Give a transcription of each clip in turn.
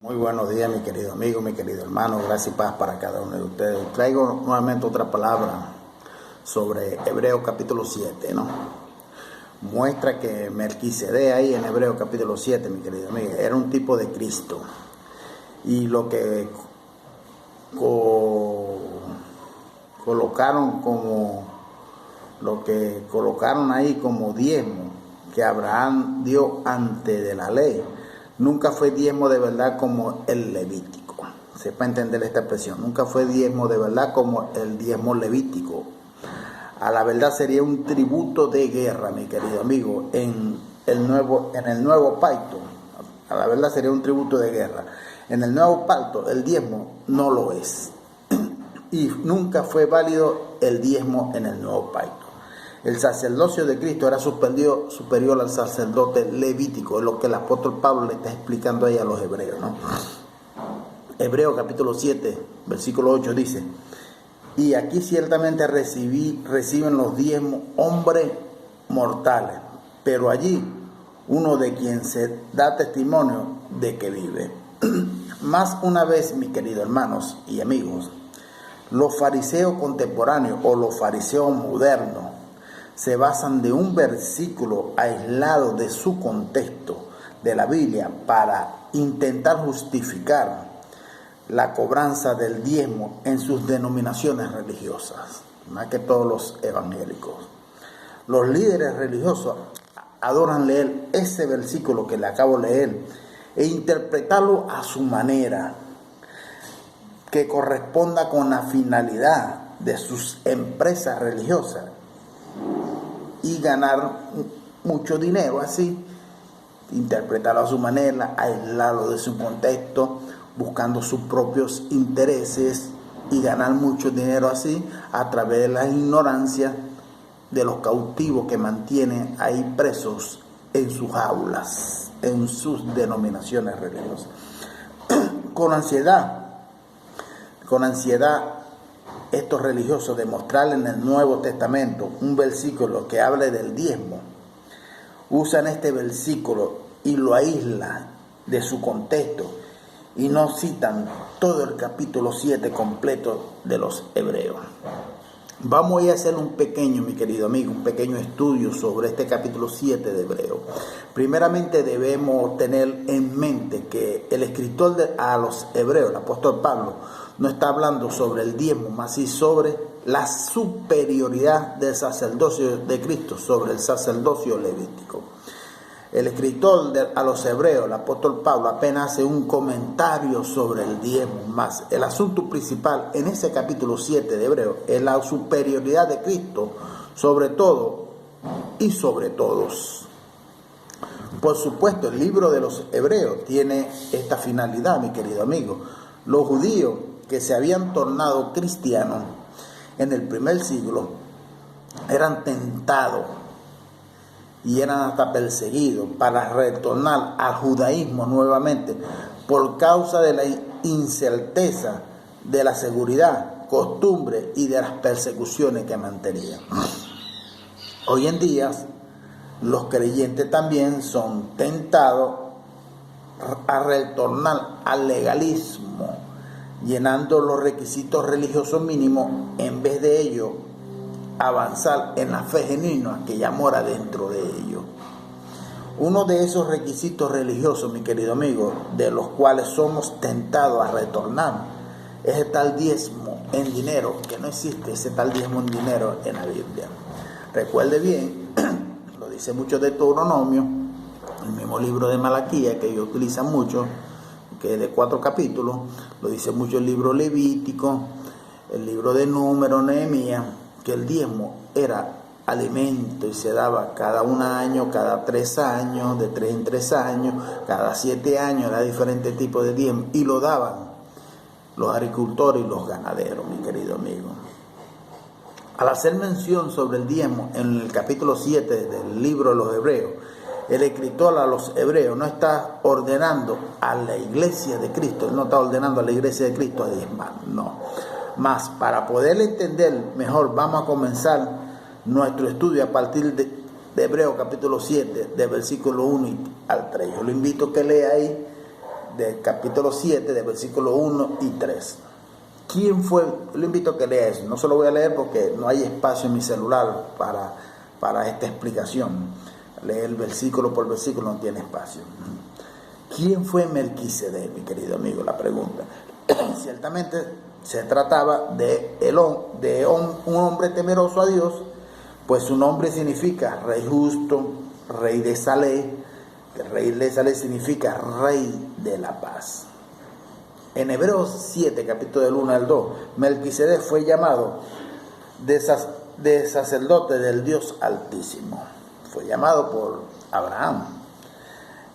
Muy buenos días, mi querido amigo, mi querido hermano. Gracias y paz para cada uno de ustedes. Traigo nuevamente otra palabra sobre Hebreos capítulo 7, ¿no? Muestra que Melquisedec ahí en Hebreos capítulo 7, mi querido amigo, era un tipo de Cristo. Y lo que colocaron ahí como diezmo que Abraham dio antes de la ley, nunca fue diezmo de verdad como el levítico. Sepa entender esta expresión. Nunca fue diezmo de verdad como el diezmo levítico. A la verdad sería un tributo de guerra, mi querido amigo, en el nuevo pacto. A la verdad sería un tributo de guerra. En el nuevo pacto el diezmo no lo es. Y nunca fue válido el diezmo en el nuevo pacto. El sacerdocio de Cristo era superior al sacerdote levítico, es lo que el apóstol Pablo le está explicando ahí a los hebreos, ¿no? Hebreos capítulo 7, versículo 8 dice: y aquí ciertamente reciben los diezmos hombres mortales, pero allí uno de quien se da testimonio de que vive. Más una vez, mis queridos hermanos y amigos, los fariseos contemporáneos o los fariseos modernos se basan de un versículo aislado de su contexto de la Biblia para intentar justificar la cobranza del diezmo en sus denominaciones religiosas, más que todos los evangélicos. Los líderes religiosos adoran leer ese versículo que le acabo de leer e interpretarlo a su manera, que corresponda con la finalidad de sus empresas religiosas y ganar mucho dinero así, interpretarlo a su manera, aislarlo de su contexto, buscando sus propios intereses y ganar mucho dinero así a través de la ignorancia de los cautivos que mantienen ahí presos en sus jaulas, en sus denominaciones religiosas. Con ansiedad estos religiosos de mostrarle en el Nuevo Testamento un versículo que hable del diezmo, usan este versículo y lo aíslan de su contexto y no citan todo el capítulo 7 completo de los Hebreos. Vamos a hacer un pequeño estudio sobre este capítulo 7 de Hebreos. Primeramente debemos tener en mente que el escritor a los Hebreos, el apóstol Pablo, no está hablando sobre el diezmo, más sí sobre la superioridad del sacerdocio de Cristo sobre el sacerdocio levítico. El escritor a los Hebreos, el apóstol Pablo, apenas hace un comentario sobre el diezmo, más el asunto principal en ese capítulo 7 de Hebreos es la superioridad de Cristo sobre todo y sobre todos. Por supuesto, el libro de los Hebreos tiene esta finalidad, mi querido amigo. Los judíos que se habían tornado cristianos en el primer siglo eran tentados y eran hasta perseguidos para retornar al judaísmo nuevamente por causa de la incerteza de la seguridad, costumbre y de las persecuciones que mantenían. Hoy en día los creyentes también son tentados a retornar al legalismo, llenando los requisitos religiosos mínimos en vez de ello avanzar en la fe genuina que ya mora dentro de ellos. Uno de esos requisitos religiosos, mi querido amigo, de los cuales somos tentados a retornar, es el tal diezmo en dinero, que no existe ese tal diezmo en dinero en la Biblia. Recuerde bien, lo dice mucho de Deuteronomio, el mismo libro de Malaquías que ellos utilizan mucho, que es de 4 capítulos, lo dice mucho el libro Levítico, el libro de Números, Nehemías, que el diezmo era alimento y se daba cada 1 año, cada 3 años, de 3 en 3 años, cada 7 años, era diferente tipo de diezmo, y lo daban los agricultores y los ganaderos, mi querido amigo. Al hacer mención sobre el diezmo en el capítulo 7 del libro de los Hebreos, el escritor a los Hebreos no está ordenando a la iglesia de Cristo, él no está ordenando a la iglesia de Cristo a diezmar, no. Más, para poder entender mejor, vamos a comenzar nuestro estudio a partir de Hebreos capítulo 7, de versículo 1 al 3. Yo lo invito a que lea ahí del capítulo 7, de versículo 1 y 3. ¿Quién fue? Lo invito a que lea eso. No se lo voy a leer porque no hay espacio en mi celular para esta explicación. Leer versículo por versículo no tiene espacio. ¿Quién fue Melquisedec, mi querido amigo? La pregunta. Ciertamente se trataba de un hombre temeroso a Dios, pues su nombre significa rey justo, rey de Salé, que rey de Salé significa rey de la paz. En Hebreos 7, capítulo del 1 al 2, Melquisedec fue llamado de sacerdote del Dios Altísimo. Fue llamado por Abraham.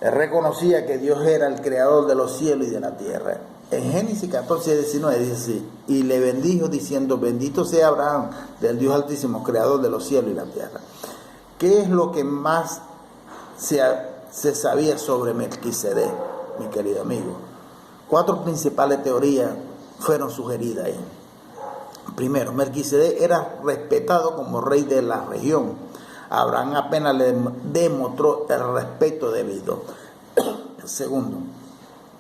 Él reconocía que Dios era el creador de los cielos y de la tierra. En Génesis 14, 19 dice así: y le bendijo diciendo, bendito sea Abraham del Dios Altísimo, creador de los cielos y la tierra. ¿Qué es lo que más se sabía sobre Melquisedec, mi querido amigo? 4 principales teorías fueron sugeridas ahí. Primero, Melquisedec era respetado como rey de la región. Abraham apenas le demostró el respeto debido. Segundo,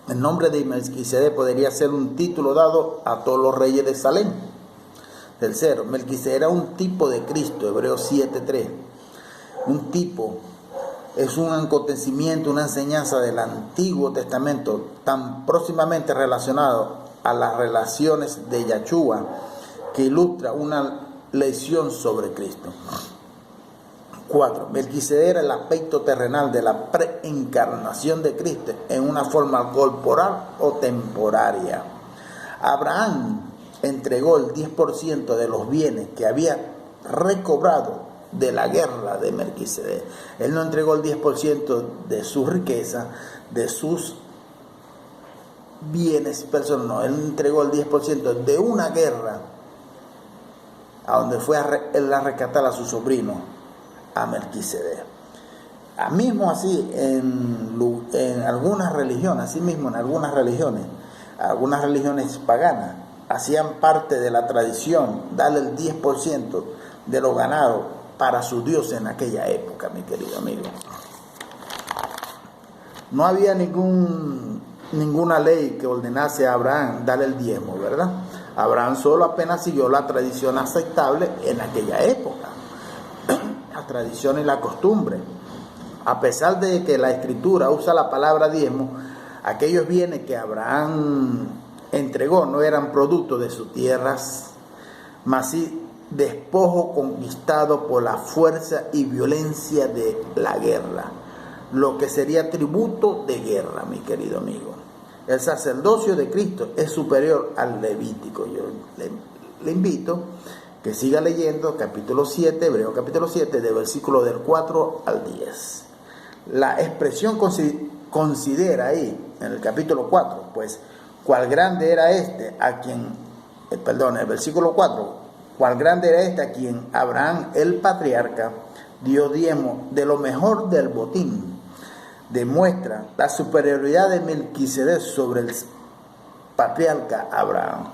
el nombre de Melquisedec podría ser un título dado a todos los reyes de Salem. Tercero, Melquisedec era un tipo de Cristo, Hebreos 7:3. Un tipo es un acontecimiento, una enseñanza del Antiguo Testamento tan próximamente relacionado a las relaciones de Yahshua, que ilustra una lección sobre Cristo. 4. Melquisedec era el aspecto terrenal de la preencarnación de Cristo en una forma corporal o temporaria. Abraham entregó el 10% de los bienes que había recobrado de la guerra de Melquisedec. Él no entregó el 10% de su riqueza, de sus bienes personales, no, él entregó el 10% de una guerra a donde fue él a rescatar a su sobrino, a Melquisedec. Mismo así en algunas religiones, así mismo en algunas religiones paganas, hacían parte de la tradición darle el 10% de lo ganado para su Dios en aquella época, mi querido amigo. No había ninguna ley que ordenase a Abraham darle el diezmo, ¿verdad? Abraham solo apenas siguió la tradición aceptable en aquella época, la tradición y la costumbre. A pesar de que la Escritura usa la palabra diezmo, aquellos bienes que Abraham entregó no eran producto de sus tierras, mas sí despojo conquistado por la fuerza y violencia de la guerra, lo que sería tributo de guerra, mi querido amigo. El sacerdocio de Cristo es superior al levítico. Yo le invito que siga leyendo capítulo 7, Hebreo capítulo 7, de versículo del 4 al 10. La expresión considera ahí, en el capítulo 4, pues, cuál grande era el versículo 4, cuál grande era a quien Abraham, el patriarca, dio diezmo de lo mejor del botín. Demuestra la superioridad de Melquisedec sobre el patriarca Abraham.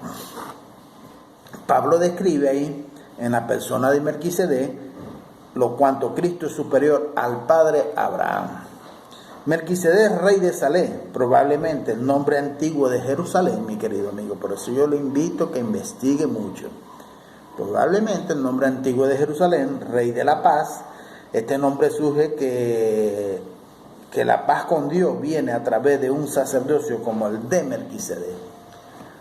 Pablo describe ahí, en la persona de Melquisedec, lo cuanto Cristo es superior al padre Abraham. Melquisedec, rey de Salem, probablemente el nombre antiguo de Jerusalén, mi querido amigo. Por eso yo le invito a que investigue mucho. Probablemente el nombre antiguo de Jerusalén, rey de la paz. Este nombre surge que la paz con Dios viene a través de un sacerdocio como el de Melquisedec.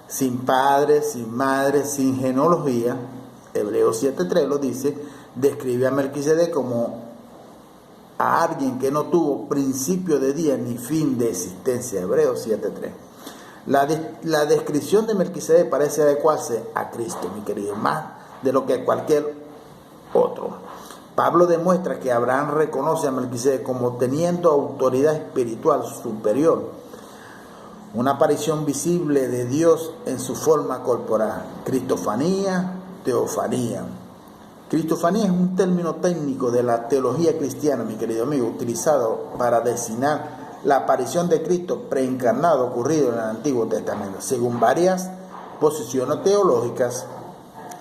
Sin padre, sin madre, sin genealogía. Hebreos 7:3 lo dice, describe a Melquisedec como a alguien que no tuvo principio de día ni fin de existencia. Hebreos 7:3. La descripción de Melquisedec parece adecuarse a Cristo, mi querido, más de lo que cualquier otro. Pablo demuestra que Abraham reconoce a Melquisedec como teniendo autoridad espiritual superior, una aparición visible de Dios en su forma corporal. Cristofanía, teofanía. Cristofanía es un término técnico de la teología cristiana, mi querido amigo, utilizado para designar la aparición de Cristo preencarnado ocurrido en el Antiguo Testamento. Según varias posiciones teológicas,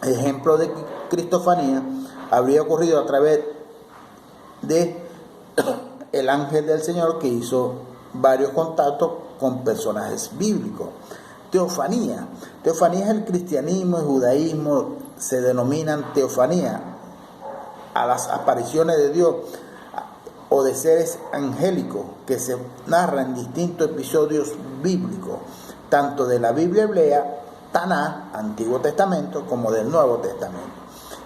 ejemplo de cristofanía habría ocurrido a través de el ángel del Señor que hizo varios contactos con personajes bíblicos. Teofanía. Teofanía es el cristianismo y judaísmo, se denominan teofanía a las apariciones de Dios o de seres angélicos que se narran en distintos episodios bíblicos, tanto de la Biblia hebrea, Tanaj, Antiguo Testamento, como del Nuevo Testamento.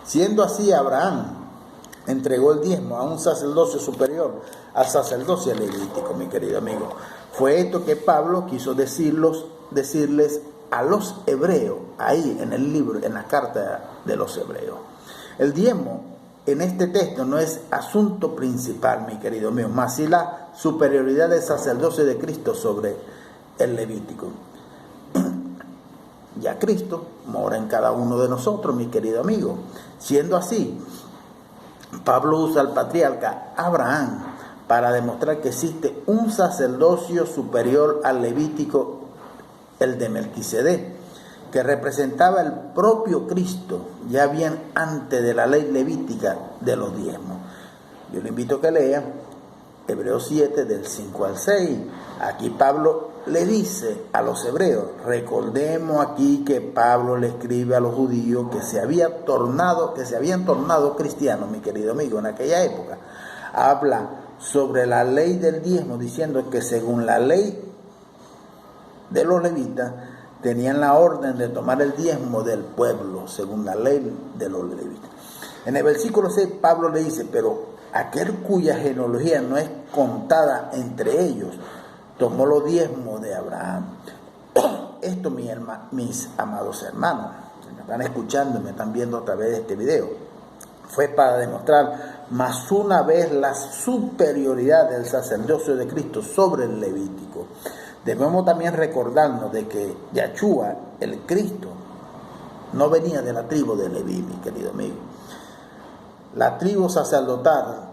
Siendo así, Abraham entregó el diezmo a un sacerdocio superior al sacerdocio levítico, mi querido amigo. Fue esto que Pablo quiso decirles a los hebreos, ahí en el libro, en la carta de los hebreos. El diezmo en este texto no es asunto principal, mi querido mío, más si la superioridad del sacerdocio de Cristo sobre el levítico. Ya Cristo mora en cada uno de nosotros, mi querido amigo. Siendo así, Pablo usa al patriarca Abraham para demostrar que existe un sacerdocio superior al levítico, el de Melquisedec, que representaba el propio Cristo, ya bien antes de la ley levítica de los diezmos. Yo le invito a que lea Hebreos 7, del 5 al 6. Aquí Pablo le dice a los hebreos, recordemos aquí que Pablo le escribe a los judíos que se habían tornado cristianos, mi querido amigo, en aquella época. Habla sobre la ley del diezmo, diciendo que según la ley de los levitas, tenían la orden de tomar el diezmo del pueblo, según la ley de los levitas. En el versículo 6, Pablo le dice, pero aquel cuya genealogía no es contada entre ellos, tomó los diezmos de Abraham. Esto, mis amados hermanos, que me están escuchando y me están viendo a través de este video, fue para demostrar más una vez la superioridad del sacerdocio de Cristo sobre el levítico. Debemos también recordarnos de que Yahshua, el Cristo, no venía de la tribu de Leví, mi querido amigo. La tribu sacerdotal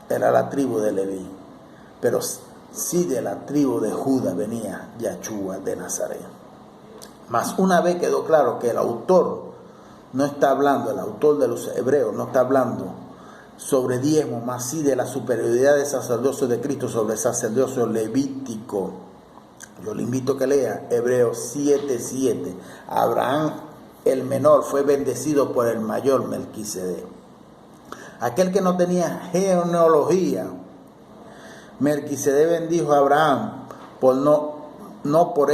era la tribu de Leví, pero sí de la tribu de Judá venía Yahshua de Nazaret. Mas una vez quedó claro que el autor no está hablando, el autor de los hebreos no está hablando sobre diezmo, mas sí de la superioridad del sacerdocio de Cristo sobre el sacerdocio levítico. Yo le invito a que lea Hebreos 7:7. Abraham, el menor, fue bendecido por el mayor, Melquisedec. Aquel que no tenía genealogía, Melquisedec bendijo a Abraham por no por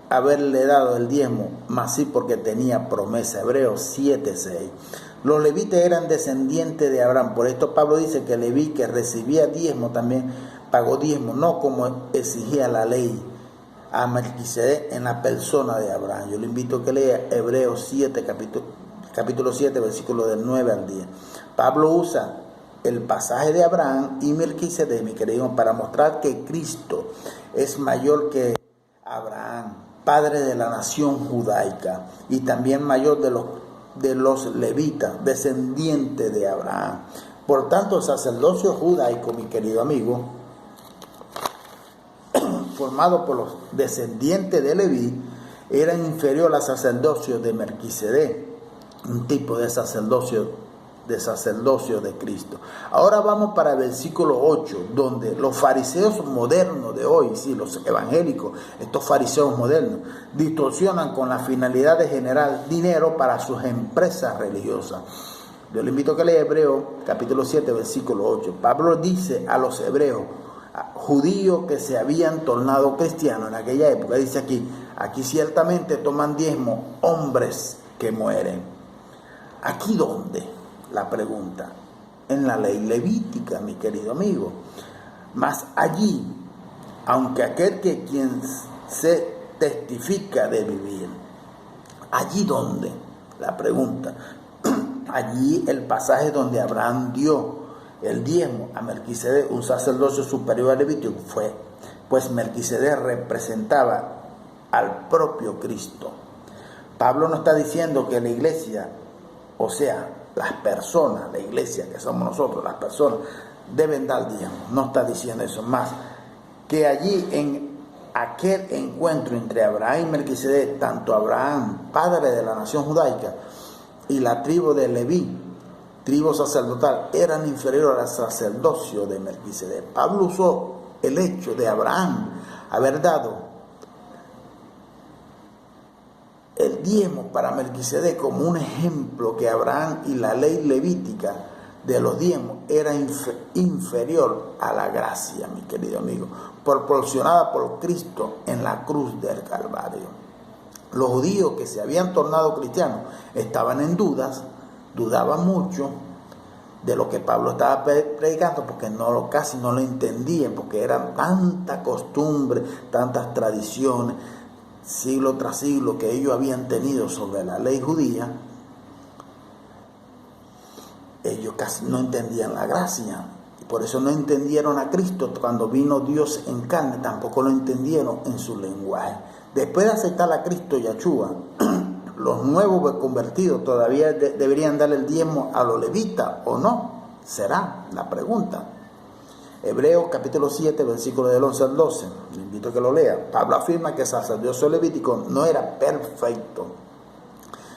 haberle dado el diezmo, mas sí porque tenía promesa. Hebreos 7:6. Los levitas eran descendientes de Abraham. Por esto Pablo dice que Leví, que recibía diezmo, también pagó diezmo, no como exigía la ley a Melquisedec en la persona de Abraham. Yo le invito a que lea Hebreos 7, capítulo 7, versículo del 9 al 10. Pablo usa el pasaje de Abraham y Melquisedec, mi querido, para mostrar que Cristo es mayor que Abraham, padre de la nación judaica, y también mayor de los levitas, descendientes de Abraham. Por tanto, el sacerdocio judaico, mi querido amigo, formado por los descendientes de Leví, era inferior al sacerdocio de Melquisedec, un tipo de sacerdocio de Cristo. Ahora vamos para el versículo 8, donde los fariseos modernos de hoy, sí, los evangélicos, estos fariseos modernos, distorsionan con la finalidad de generar dinero para sus empresas religiosas. Yo le invito a que lea Hebreos capítulo 7, versículo 8. Pablo dice a los hebreos, judíos que se habían tornado cristianos en aquella época, dice aquí ciertamente toman diezmo hombres que mueren. ¿Aquí dónde? La pregunta. En la ley levítica, mi querido amigo. Mas allí, aunque aquel que quien se testifica de vivir, ¿allí dónde? La pregunta. Allí el pasaje donde Abraham dio el diezmo a Melquisedec, un sacerdocio superior al levítico, fue, pues Melquisedec representaba al propio Cristo. Pablo no está diciendo que la iglesia, o sea, las personas, la iglesia que somos nosotros, las personas, deben dar diezmo. No está diciendo eso. Más que allí en aquel encuentro entre Abraham y Melquisedec, tanto Abraham, padre de la nación judaica, y la tribu de Leví, tribu sacerdotal, eran inferiores al sacerdocio de Melquisedec. Pablo usó el hecho de Abraham haber dado el diezmo para Melquisedec como un ejemplo que Abraham y la ley levítica de los diezmos era inferior a la gracia, mi querido amigo, proporcionada por Cristo en la cruz del Calvario. Los judíos que se habían tornado cristianos estaban en dudaban mucho de lo que Pablo estaba predicando, porque casi no lo entendían, porque eran tanta costumbre, tantas tradiciones, siglo tras siglo, que ellos habían tenido sobre la ley judía. Ellos casi no entendían la gracia, y por eso no entendieron a Cristo cuando vino Dios en carne, tampoco lo entendieron en su lenguaje. Después de aceptar a Cristo Yahshua, los nuevos convertidos todavía deberían dar el diezmo a los levitas, ¿o no? Será la pregunta. Hebreos capítulo 7, versículo del 11 al 12. Le invito a que lo lea. Pablo afirma que el sacerdocio levítico no era perfecto.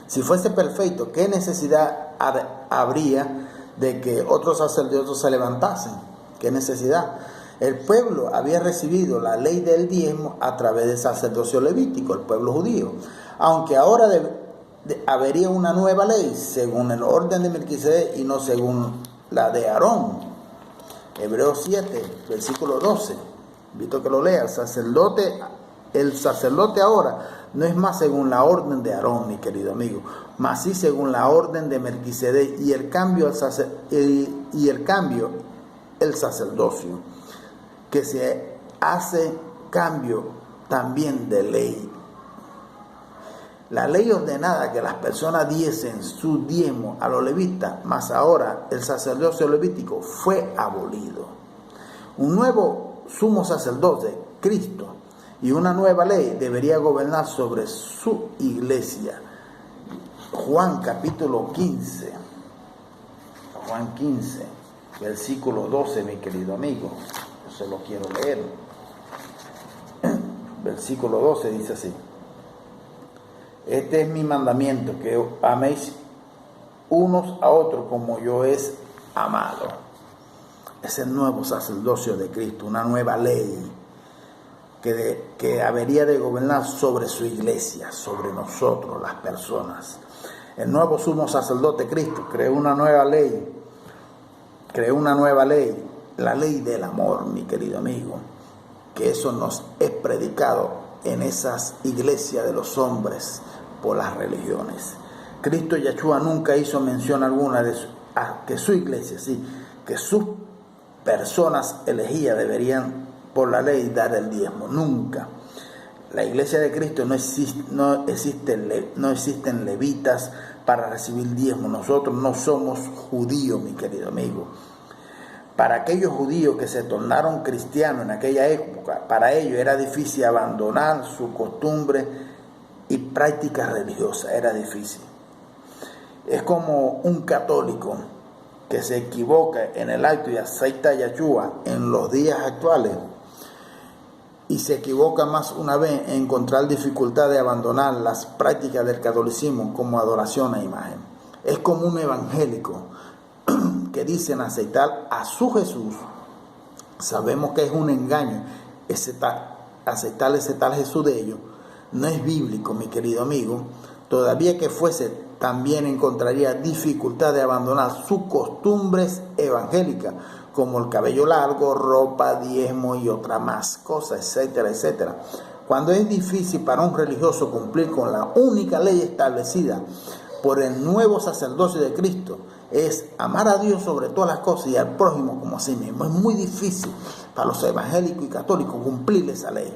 Si fuese perfecto, ¿qué necesidad habría de que otros sacerdotes se levantasen? ¿Qué necesidad? El pueblo había recibido la ley del diezmo a través del sacerdocio levítico, el pueblo judío. Aunque ahora habría una nueva ley según el orden de Melquisedec y no según la de Aarón. Hebreos 7, versículo 12. Invito a que lo lea. El sacerdote ahor no es más según la orden de Aarón, mi querido amigo, mas sí según la orden de Melquisedec, y el cambio el sacerdocio, que se hace cambio también de ley. La ley ordenaba que las personas diesen su diezmo a los levitas, mas ahora el sacerdocio levítico fue abolido. Un nuevo sumo sacerdote, Cristo, y una nueva ley debería gobernar sobre su iglesia. Juan capítulo 15, Juan 15, versículo 12, mi querido amigo. Yo se lo quiero leer. Versículo 12 dice así: este es mi mandamiento, que améis unos a otros como yo es amado. Es el nuevo sacerdocio de Cristo, una nueva ley que habría de gobernar sobre su iglesia, sobre nosotros, las personas. El nuevo sumo sacerdote Cristo creó una nueva ley, la ley del amor, mi querido amigo, que eso nos es predicado en esas iglesias de los hombres por las religiones. Cristo Yahshua nunca hizo mención alguna de que su iglesia, sí, que sus personas elegidas deberían por la ley dar el diezmo. Nunca. La iglesia de Cristo no existen levitas para recibir diezmo. Nosotros no somos judíos, mi querido amigo. Para aquellos judíos que se tornaron cristianos en aquella época, para ellos era difícil abandonar su costumbre y práctica religiosa. Era difícil. Es como un católico que se equivoca en el acto y acepta a Yahshua en los días actuales, y se equivoca más una vez en encontrar dificultad de abandonar las prácticas del catolicismo como adoración a imagen. Es como un evangélico que dicen aceptar a su Jesús. Sabemos que es un engaño aceptar ese tal Jesús de ellos. No es bíblico, mi querido amigo. Todavía que fuese, también encontraría dificultad de abandonar sus costumbres evangélicas, como el cabello largo, ropa, diezmo y otra más cosas, etcétera, etcétera. Cuando es difícil para un religioso cumplir con la única ley establecida por el nuevo sacerdocio de Cristo, es amar a Dios sobre todas las cosas y al prójimo como a sí mismo. Es muy difícil para los evangélicos y católicos cumplir esa ley,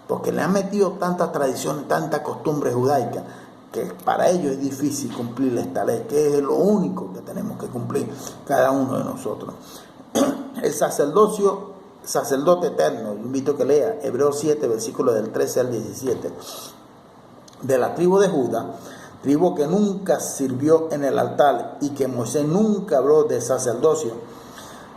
porque le han metido tantas tradiciones, tantas costumbres judaicas, que para ellos es difícil cumplir esta ley, que es lo único que tenemos que cumplir cada uno de nosotros. El sacerdote eterno, invito a que lea Hebreos 7, versículos del 13 al 17, de la tribu de Judá, tribu que nunca sirvió en el altar y que Moisés nunca habló de sacerdocio,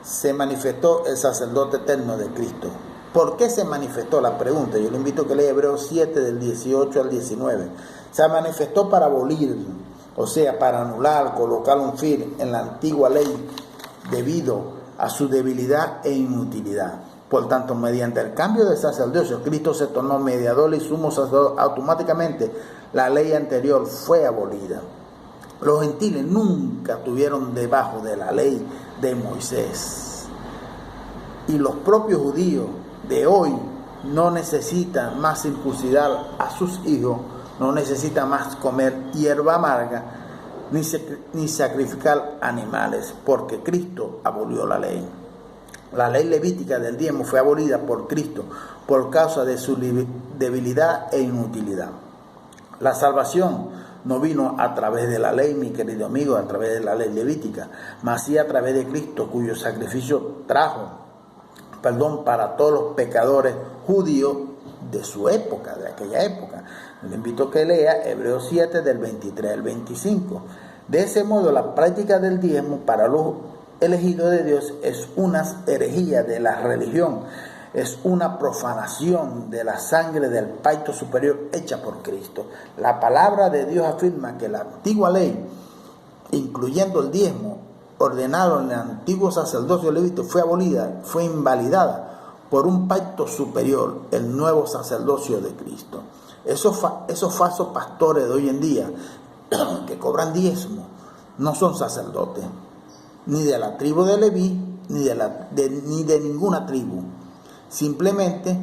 se manifestó el sacerdote eterno de Cristo. ¿Por qué se manifestó? La pregunta. Yo le invito a que lea Hebreos 7 del 18 al 19. Se manifestó para abolir, o sea, para anular, colocar un fin en la antigua ley debido a su debilidad e inutilidad. Por tanto, mediante el cambio de sacerdocio, Cristo se tornó mediador y sumo sacerdote. Automáticamente, la ley anterior fue abolida. Los gentiles nunca estuvieron debajo de la ley de Moisés. Y los propios judíos de hoy no necesitan más circuncidar a sus hijos, no necesitan más comer hierba amarga, ni sacrificar animales, porque Cristo abolió la ley. La ley levítica del diezmo fue abolida por Cristo por causa de su debilidad e inutilidad. La salvación no vino a través de la ley, mi querido amigo, a través de la ley levítica, mas sí a través de Cristo, cuyo sacrificio trajo perdón para todos los pecadores judíos de su época, de aquella época. Le invito a que lea Hebreos 7 del 23 al 25. De ese modo, la práctica del diezmo para los elegidos de Dios es una herejía de la religión, es una profanación de la sangre del pacto superior hecha por Cristo. La palabra de Dios afirma que la antigua ley, incluyendo el diezmo, ordenado en el antiguo sacerdocio levítico, fue abolida, fue invalidada por un pacto superior, el nuevo sacerdocio de Cristo. Esos falsos pastores de hoy en día que cobran diezmo no son sacerdotes, ni de la tribu de Leví, ni de ninguna tribu. Simplemente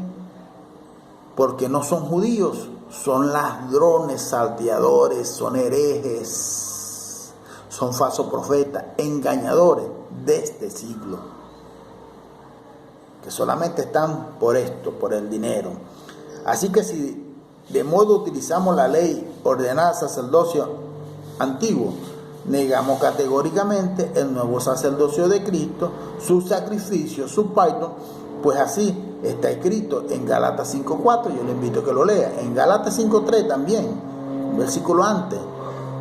porque no son judíos, son ladrones, salteadores, son herejes, son falsos profetas, engañadores de este siglo, que solamente están por esto, por el dinero. Así que si de modo utilizamos la ley ordenada sacerdocio antiguo, negamos categóricamente el nuevo sacerdocio de Cristo, su sacrificio, su pacto, pues así está escrito en Gálatas 5.4, yo le invito a que lo lea. En Gálatas 5.3 también, un versículo antes,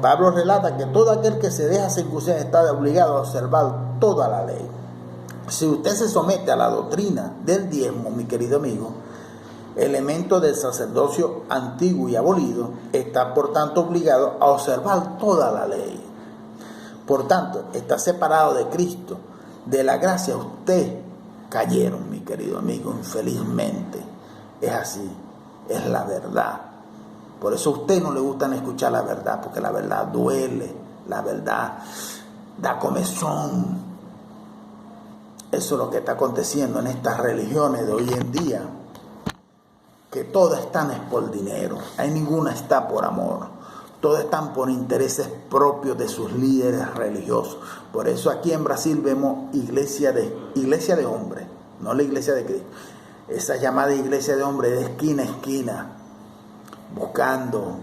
Pablo relata que todo aquel que se deja circuncidar está obligado a observar toda la ley. Si usted se somete a la doctrina del diezmo, mi querido amigo, elemento del sacerdocio antiguo y abolido, está por tanto obligado a observar toda la ley. Por tanto, está separado de Cristo, de la gracia. Usted cayeron, mi querido amigo, infelizmente. Es así, es la verdad. Por eso a usted no le gusta escuchar la verdad, porque la verdad duele, la verdad da comezón. Eso es lo que está aconteciendo en estas religiones de hoy en día, que todas están es por dinero, hay ninguna está por amor. Todos están por intereses propios de sus líderes religiosos. Por eso aquí en Brasil vemos iglesia de hombres, no la iglesia de Cristo. Esa llamada iglesia de hombres de esquina a esquina, buscando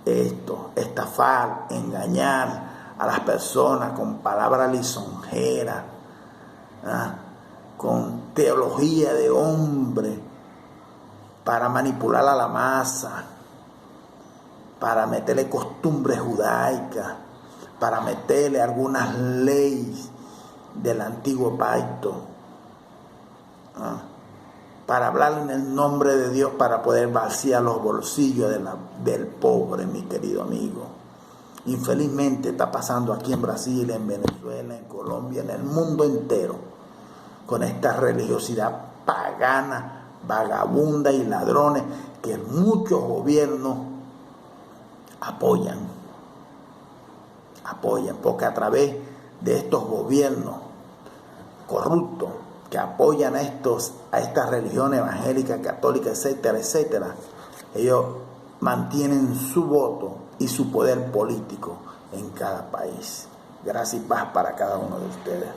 esto, estafar, engañar a las personas con palabras lisonjeras, con teología de hombre, para manipular a la masa, para meterle costumbres judaicas, para meterle algunas leyes del antiguo pacto, para hablar en el nombre de Dios, para poder vaciar los bolsillos del pobre, mi querido amigo. Infelizmente está pasando aquí en Brasil, en Venezuela, en Colombia, en el mundo entero, con esta religiosidad pagana, vagabunda y ladrones que muchos gobiernos apoyan, porque a través de estos gobiernos corruptos que apoyan a estas religiones evangélicas, católicas, etcétera, etcétera, ellos mantienen su voto y su poder político en cada país. Gracias y paz para cada uno de ustedes.